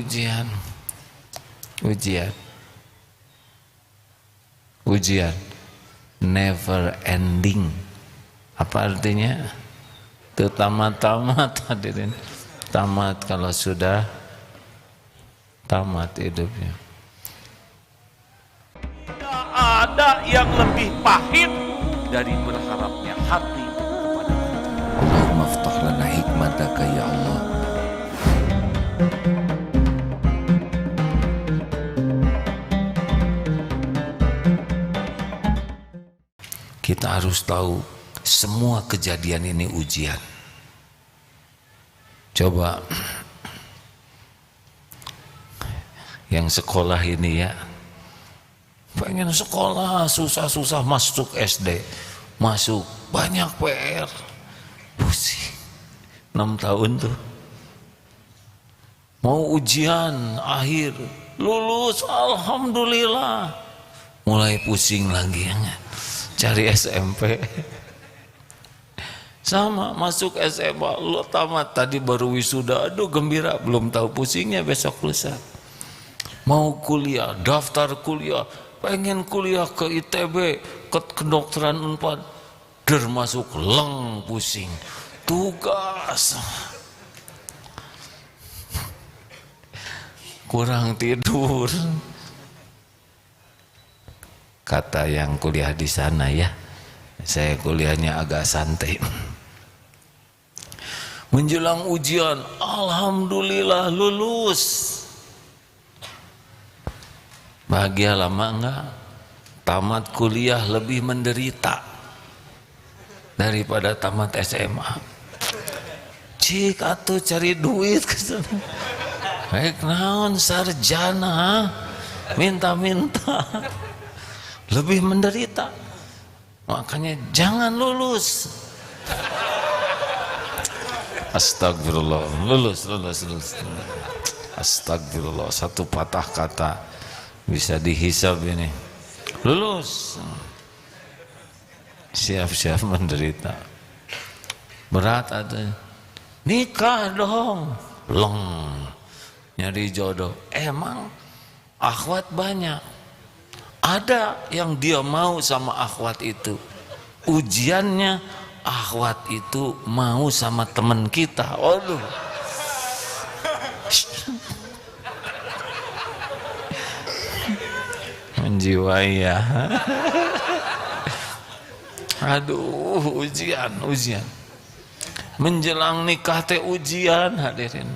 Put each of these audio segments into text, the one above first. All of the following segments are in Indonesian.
ujian never ending. Apa artinya? Itu tamat-tamat hadirin. Tamat kalau sudah tamat hidupnya. Tidak ada yang lebih pahit dari berharapnya hati kepada Allah. Allahumma aftah lana hikmataka ya Allah. Kita harus tahu semua kejadian ini ujian. Coba yang sekolah ini ya, pengen sekolah susah-susah masuk SD, masuk banyak PR, pusing 6 tahun tuh, mau ujian akhir lulus alhamdulillah, mulai pusing lagi ya, cari SMP. Sama masuk SMA, lo tamat tadi baru wisuda, aduh gembira, belum tahu pusingnya besok lusa. Mau kuliah, daftar kuliah, pengen kuliah ke ITB, ke kedokteran Unpad, masuk leng pusing, tugas, kurang tidur. Kata yang kuliah di sana ya, saya kuliahnya agak santai. Menjelang ujian, alhamdulillah lulus. Bahagia lama enggak? Tamat kuliah lebih menderita daripada tamat SMA. Cik atuh cari duit ke sana. Baik naon sarjana minta-minta. Lebih menderita. Makanya jangan lulus. Astagfirullah, lulus. Astagfirullah, satu patah kata bisa dihisab ini. Lulus. Siap-siap menderita. Berat ada. Nikah dong. Leng. Nyari jodoh. Emang akhwat banyak. Ada yang dia mau sama akhwat itu. Ujiannya akhwat itu mau sama teman kita. Aduh. Menjiwai ya. Aduh, ujian. Menjelang nikah teh ujian hadirin.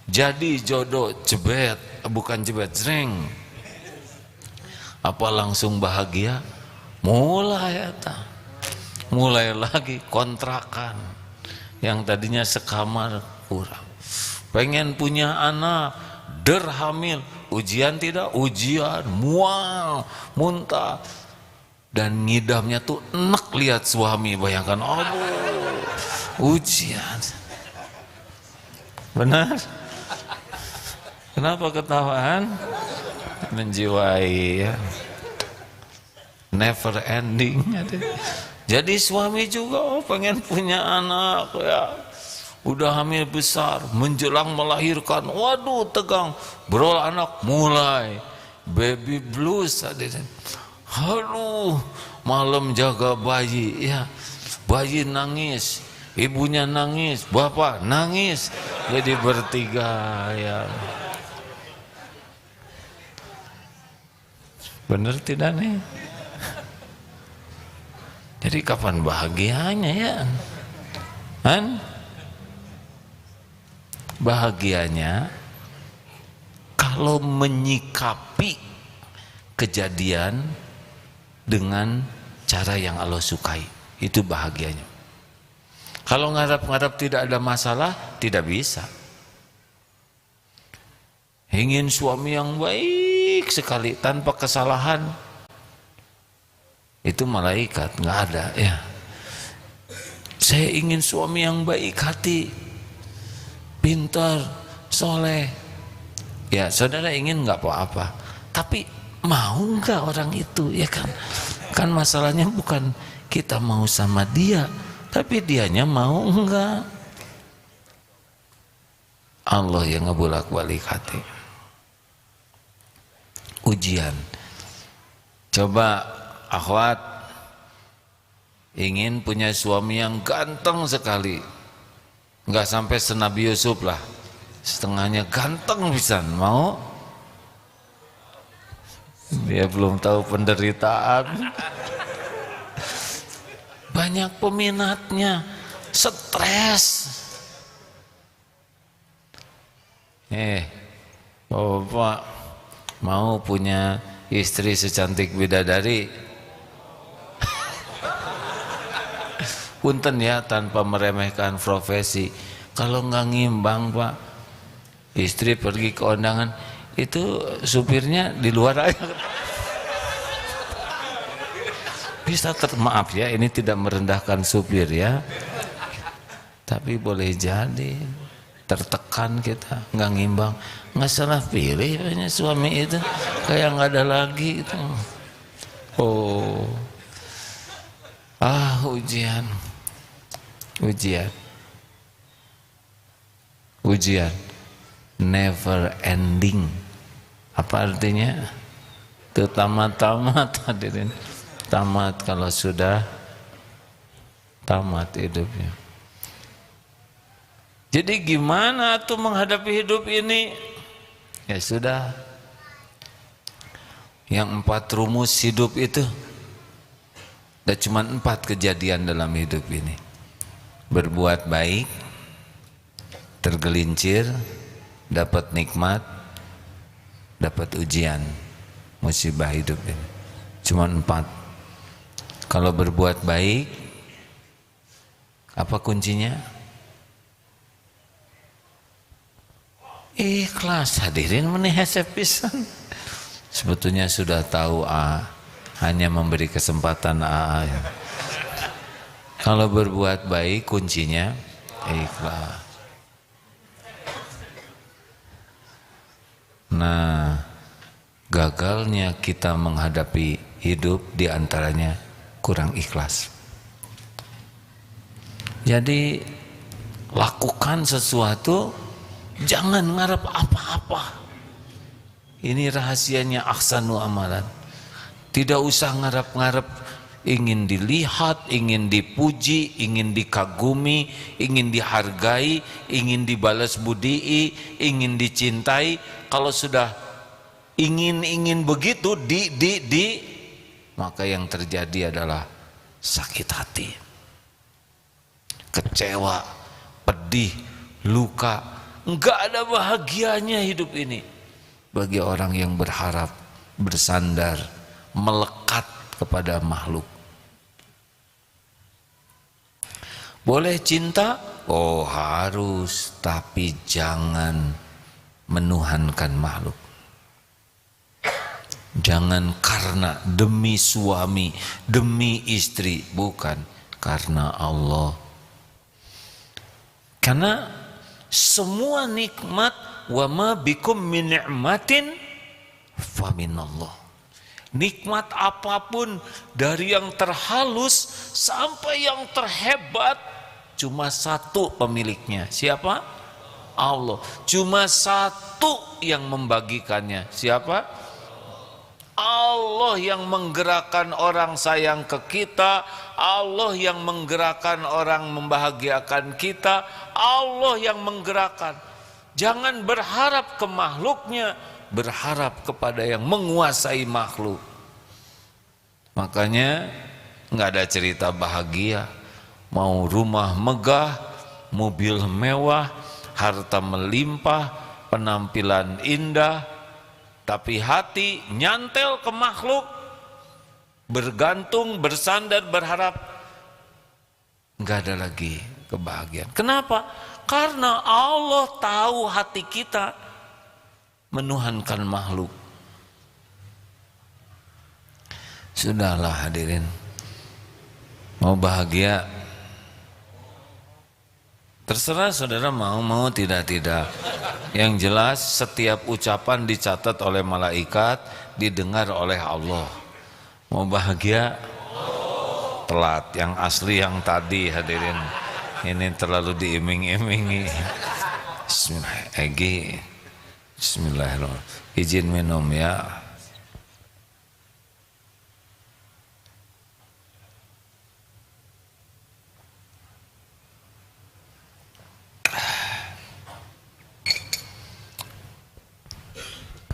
Jadi jodoh jebet, bukan jebet, jreng. Apa langsung bahagia? Mulai eta. Mulai lagi kontrakan yang tadinya sekamar kurang, pengen punya anak, hamil, ujian tidak, ujian, mual, muntah, dan ngidamnya tuh enak lihat suami, bayangkan, aduh, ujian. Benar? Kenapa ketawaan? Menjiwai ya. Never ending. Jadi suami juga pengen punya anak ya, udah hamil besar, menjelang melahirkan, waduh tegang, berol anak, mulai baby blues. Aduh, malam jaga bayi ya, bayi nangis, ibunya nangis, bapak nangis, jadi bertiga ya. Bener tidak nih? Jadi kapan bahagianya ya? Kan? Bahagianya kalau menyikapi kejadian dengan cara yang Allah sukai, itu bahagianya. Kalau ngarap-ngarap tidak ada masalah, tidak bisa. Ingin suami yang baik sekali tanpa kesalahan, itu malaikat nggak ada ya. Saya ingin suami yang baik hati, pintar, soleh. Ya saudara ingin nggak apa-apa, tapi mau nggak orang itu ya kan? Kan masalahnya bukan kita mau sama dia, tapi dianya mau enggak. Allah yang ngebulak-balik hati. Ujian. Coba akhwat ingin punya suami yang ganteng sekali, nggak sampai senabi Yusuf lah, setengahnya ganteng pisan, mau? Dia belum tahu penderitaan. Banyak peminatnya, stres. Bapak mau punya istri secantik bidadari? Punten ya, tanpa meremehkan profesi, kalau nggak ngimbang Pak, istri pergi ke undangan itu supirnya di luar aja. Bisa maaf ya, ini tidak merendahkan supir ya, tapi boleh jadi tertekan kita, nggak ngimbang, nggak salah pilih punya suami itu, kayak nggak ada lagi itu. Oh, ujian, never ending. Apa artinya? Itu tamat-tamat hadirin. Tamat kalau sudah tamat hidupnya. Jadi gimana tuh menghadapi hidup ini? Ya sudah, yang 4 rumus hidup itu, ada cuma 4 kejadian dalam hidup ini. Berbuat baik, tergelincir, dapat nikmat, dapat ujian, musibah hidup ini. Cuma 4. Kalau berbuat baik, apa kuncinya? Ikhlas hadirin, menihasep pisan. Sebetulnya sudah tahu hanya memberi kesempatan ya. Kalau berbuat baik kuncinya ikhlas. Nah, gagalnya kita menghadapi hidup diantaranya kurang ikhlas. Jadi lakukan sesuatu, jangan ngarep apa-apa. Ini rahasianya ahsanu amalan. Tidak usah ngarep-ngarep ingin dilihat, ingin dipuji, ingin dikagumi, ingin dihargai, ingin dibalas budii, ingin dicintai. Kalau sudah ingin begitu maka yang terjadi adalah sakit hati, kecewa, pedih, luka. Enggak ada bahagianya hidup ini bagi orang yang berharap, bersandar, melekat kepada makhluk. Boleh cinta? Oh harus, tapi jangan menuhankan makhluk. Jangan karena demi suami, demi istri, bukan, karena Allah. Karena semua nikmat, wa ma bikum min ni'matin fa minallah. Nikmat apapun, dari yang terhalus sampai yang terhebat, cuma satu pemiliknya. Siapa? Allah. Cuma satu yang membagikannya. Siapa? Allah yang menggerakkan orang sayang ke kita, Allah yang menggerakkan orang membahagiakan kita, Allah yang menggerakkan. Jangan berharap ke makhluknya, berharap kepada yang menguasai makhluk. Makanya nggak ada cerita bahagia, mau rumah megah, mobil mewah, harta melimpah, penampilan indah, tapi hati nyantel ke makhluk, bergantung, bersandar, berharap, nggak ada lagi kebahagiaan. Kenapa? Karena Allah tahu hati kita menuhankan makhluk. Sudahlah hadirin, mau bahagia terserah saudara, mau tidak. Yang jelas setiap ucapan dicatat oleh malaikat, didengar oleh Allah. Mau bahagia? Telat, yang asli yang tadi hadirin. Ini terlalu diiming-imingi. Bismillahirrahmanirrahim. Izin minum ya.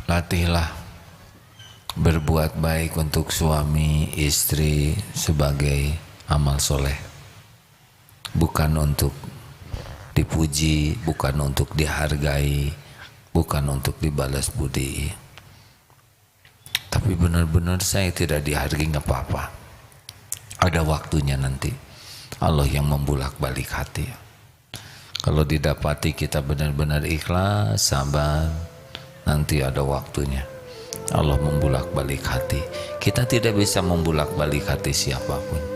Latihlah berbuat baik untuk suami, istri sebagai amal soleh. Bukan untuk dipuji, bukan untuk dihargai, bukan untuk dibalas budi. Tapi benar-benar saya tidak dihargai, nggak apa-apa. Ada waktunya nanti. Allah yang membulak-balik hati. Kalau didapati kita benar-benar ikhlas, sabar, nanti ada waktunya. Allah membulak-balik hati. Kita tidak bisa membulak-balik hati siapapun.